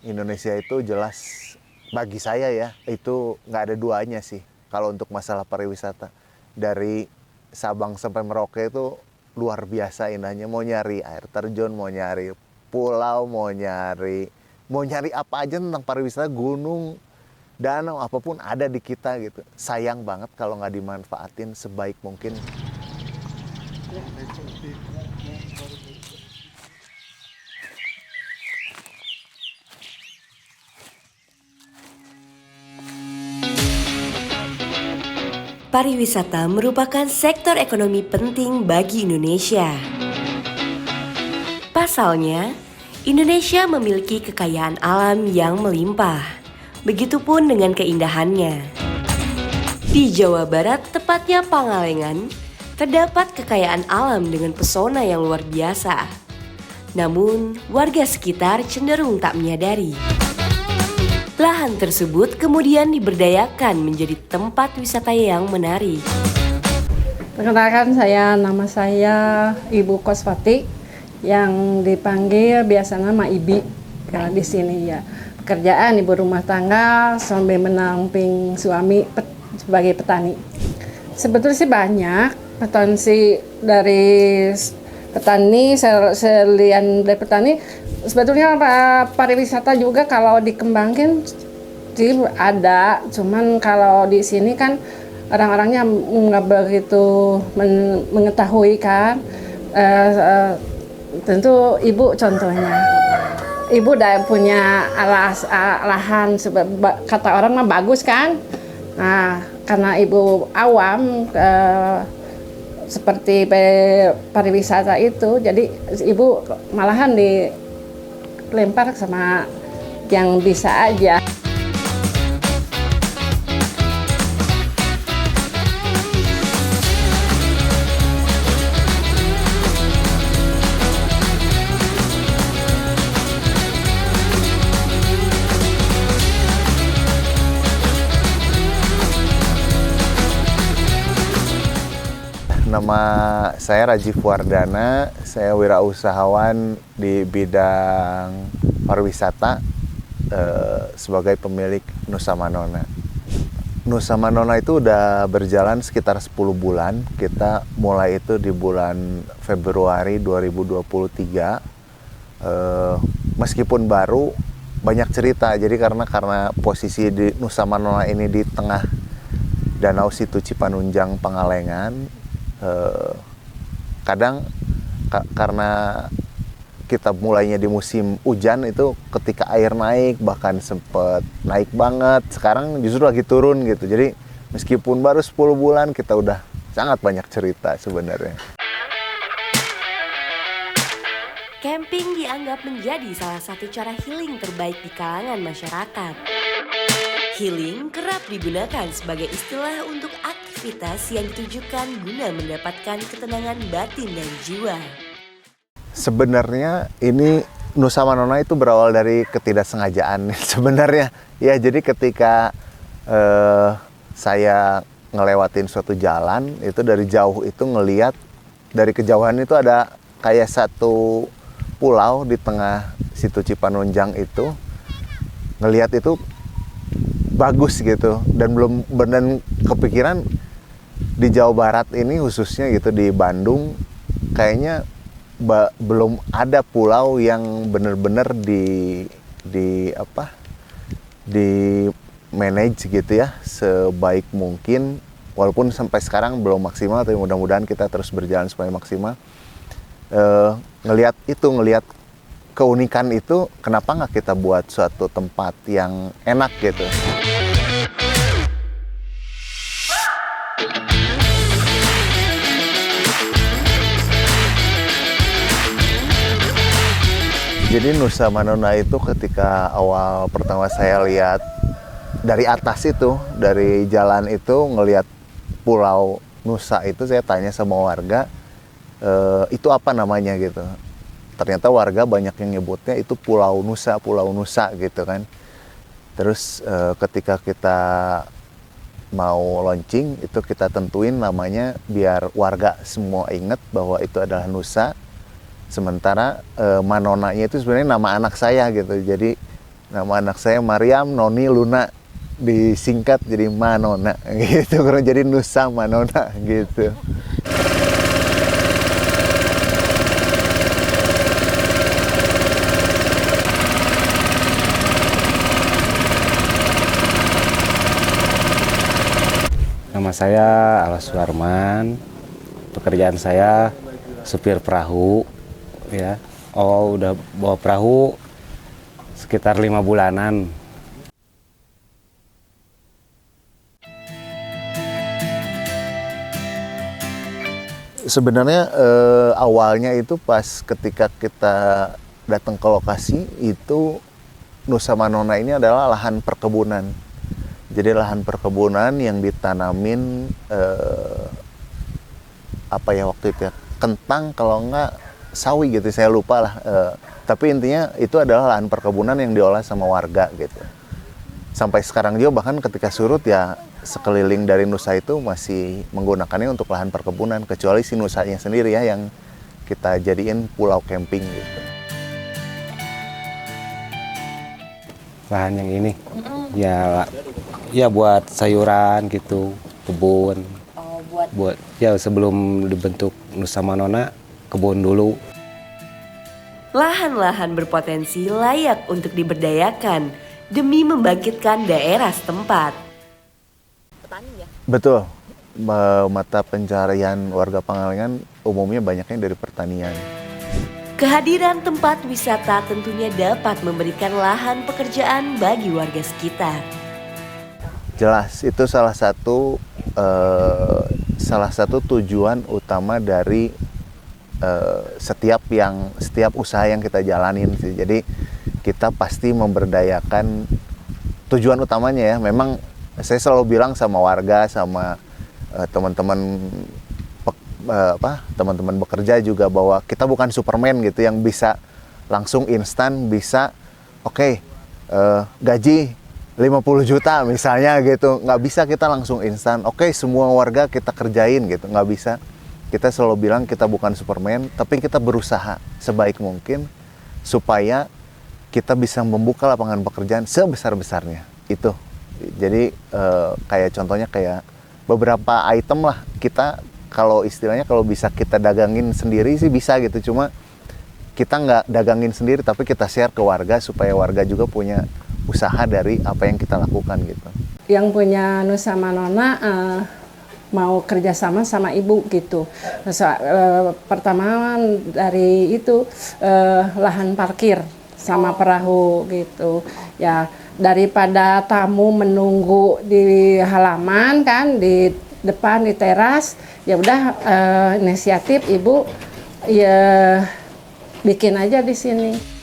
Indonesia itu jelas bagi saya ya, itu nggak ada duanya sih kalau untuk masalah pariwisata. Dari Sabang sampai Merauke itu luar biasa indahnya. Mau nyari air terjun, mau nyari pulau, mau nyari apa aja tentang pariwisata, gunung, danau, apapun ada di kita gitu. Sayang banget kalau nggak dimanfaatin sebaik mungkin. Pariwisata merupakan sektor ekonomi penting bagi Indonesia. Pasalnya, Indonesia memiliki kekayaan alam yang melimpah. Begitupun dengan keindahannya. Di Jawa Barat, tepatnya Pangalengan, terdapat kekayaan alam dengan pesona yang luar biasa. Namun, warga sekitar cenderung tak menyadari. Lahan tersebut kemudian diberdayakan menjadi tempat wisata yang menarik. Perkenalkan nama saya Ibu Koswati yang dipanggil biasa nama Ibi kalau di sini ya. Pekerjaan ibu rumah tangga sambil menamping suami sebagai petani. Sebetulnya sih banyak potensi dari petani, selain dari petani. Sebetulnya pariwisata juga kalau dikembangin sih ada, cuman kalau di sini kan orang-orangnya nggak begitu mengetahui kan. Tentu ibu contohnya, ibu udah punya lahan, kata orang mah bagus kan. Nah, karena ibu awam seperti pariwisata itu, jadi ibu malahan dilempar sama yang bisa aja. Nama saya Rajif Wardana, saya wirausahawan di bidang pariwisata sebagai pemilik Nusa Manona. Nusa Manona itu udah berjalan sekitar 10 bulan. Kita mulai itu di bulan Februari 2023. Meskipun baru, banyak cerita. Jadi karena posisi di Nusa Manona ini di tengah Danau Situ Cipanunjang Pangalengan, kadang karena kita mulainya di musim hujan itu ketika air naik, bahkan sempat naik banget. Sekarang justru lagi turun gitu. Jadi meskipun baru 10 bulan kita udah sangat banyak cerita sebenarnya. Camping dianggap menjadi salah satu cara healing terbaik di kalangan masyarakat. Healing kerap digunakan sebagai istilah untuk aktivitas yang ditujukan guna mendapatkan ketenangan batin dan jiwa. Sebenarnya ini Nusa Manona itu berawal dari ketidaksengajaan sebenarnya. Ya, jadi ketika saya ngelewatin suatu jalan, itu dari jauh itu ngelihat, dari kejauhan itu ada kayak satu pulau di tengah Situ Cipanunjang itu. Ngelihat itu bagus gitu, dan kepikiran di Jawa Barat ini khususnya gitu, di Bandung kayaknya belum ada pulau yang benar-benar di manage gitu ya sebaik mungkin, walaupun sampai sekarang belum maksimal, tapi mudah-mudahan kita terus berjalan supaya maksimal. Ngelihat keunikan itu, kenapa nggak kita buat suatu tempat yang enak gitu. Jadi Nusa Manona itu ketika awal pertama saya lihat dari atas itu, dari jalan itu ngelihat pulau Nusa itu, saya tanya sama warga, itu apa namanya gitu. Ternyata warga banyak yang nyebutnya itu Pulau Nusa gitu kan. Terus ketika kita mau launching, itu kita tentuin namanya biar warga semua ingat bahwa itu adalah Nusa. Sementara Manonanya itu sebenarnya nama anak saya gitu. Jadi Nama anak saya Mariam Noni Luna, disingkat jadi Manona gitu, kurang jadi Nusa Manona gitu. Nama saya Alas Suarman, pekerjaan saya supir perahu, ya. Oh, udah bawa perahu sekitar 5 bulanan. Sebenarnya awalnya itu pas ketika kita datang ke lokasi itu, Nusa Manona ini adalah lahan perkebunan. Jadi lahan perkebunan yang ditanamin apa ya waktu itu ya, kentang kalau enggak sawi gitu, saya lupa lah. Tapi intinya itu adalah lahan perkebunan yang diolah sama warga gitu. Sampai sekarang juga bahkan ketika surut ya sekeliling dari Nusa itu masih menggunakannya untuk lahan perkebunan, kecuali si Nusanya sendiri ya yang kita jadiin pulau camping gitu. Lahan yang ini, ya buat sayuran gitu, kebun. Oh, Buat ya sebelum dibentuk Nusa Manona, kebun dulu. lahan-lahan berpotensi layak untuk diberdayakan demi membangkitkan daerah setempat. Betul, mata pencaharian warga Pangalengan umumnya banyaknya dari pertanian. Kehadiran tempat wisata tentunya dapat memberikan lahan pekerjaan bagi warga sekitar. Jelas, itu salah satu tujuan utama dari setiap usaha yang kita jalanin sih. Jadi kita pasti memberdayakan, tujuan utamanya ya. Memang saya selalu bilang sama warga, sama teman-teman teman-teman bekerja juga, bahwa kita bukan Superman gitu yang bisa langsung instan bisa gaji 50 juta misalnya gitu. Nggak bisa kita langsung instan semua warga kita kerjain gitu, nggak bisa. Kita selalu bilang kita bukan Superman, tapi kita berusaha sebaik mungkin supaya kita bisa membuka lapangan pekerjaan sebesar-besarnya itu. Jadi kayak contohnya kayak beberapa item lah, kita kalau istilahnya kalau bisa kita dagangin sendiri sih bisa gitu, cuma kita nggak dagangin sendiri tapi kita share ke warga supaya warga juga punya usaha dari apa yang kita lakukan gitu. Yang punya Nusa Manona mau kerjasama sama ibu gitu. Pertama dari itu lahan parkir sama perahu gitu. Ya daripada tamu menunggu di halaman kan, di depan di teras, ya udah inisiatif ibu ya bikin aja di sini.